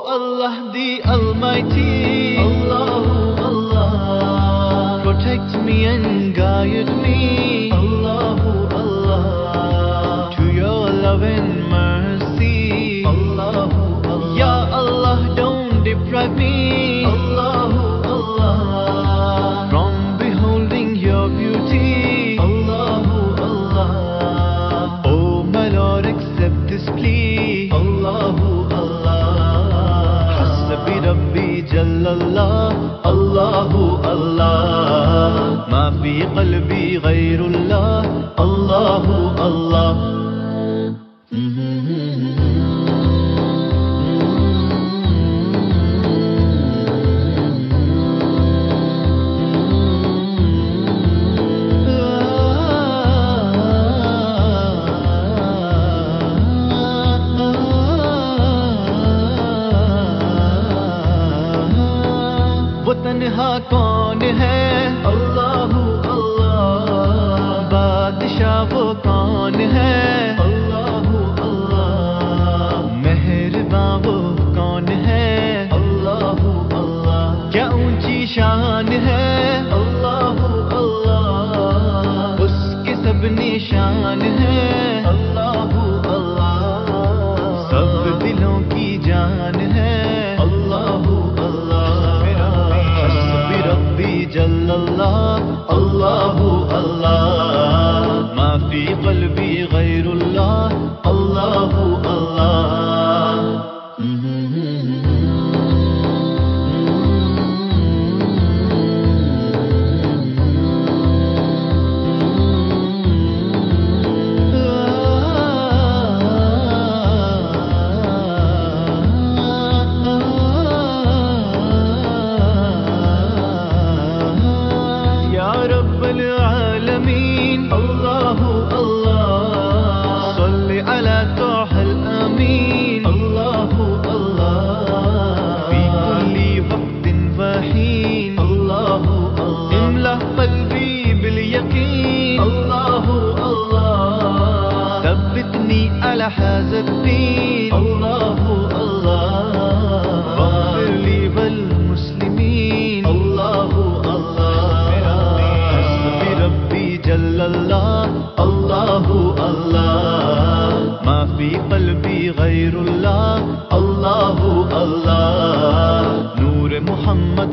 Allah the Almighty, Allahu Allah, protect me and guide me, Allahu Allah, to your love and mercy, Allahu Allah. Ya Allah, don't deprive me, Allahu Allah, from beholding your beauty, Allahu Allah. Oh my Lord, accept this plea, Allahu Allah. Hasbi Rabbi Jallallah, Allahu Allah. Ma fi qalbi ghayrullah, Allahu Allah. वो तन्हा कौन है, अल्लाहु अल्लाह। बादशाह वो कौन है, अल्लाहु अल्लाह। मेहरबां वो कौन है, अल्लाहु अल्लाह। क्या ऊंची शान है, अल्लाहु अल्लाह। उसके सब निशान है, अल्लाहु अल्लाह। सब दिलों की जान है, अल्लाहु जल्लल्लाह, अल्लाहु अल्लाह। मा फी क़ल्बी गैरुल्लाह, अल्लाहु अल्लाह। अल्लाहु अल्लाह, सल्लि अला तोहल अमीन, अल्लाहु अल्लाह। फी कुल्ली वक्तिन वहीन, अल्लाहु अल्लाह। इमला क़ल्बी बिल यकीन, अल्लाहु अल्लाह। सब्बितनी अला हाज़ा दीन, अल्लाहु अल्लाह। वग़फ़िर ली वल मुस्लिमीन, अल्लाहु जल्लल्लाह, अल्लाहु अल्लाह। मा फी क़ल्बी गैरुल्लाह, अल्लाहु अल्लाह। नूर मोहम्मद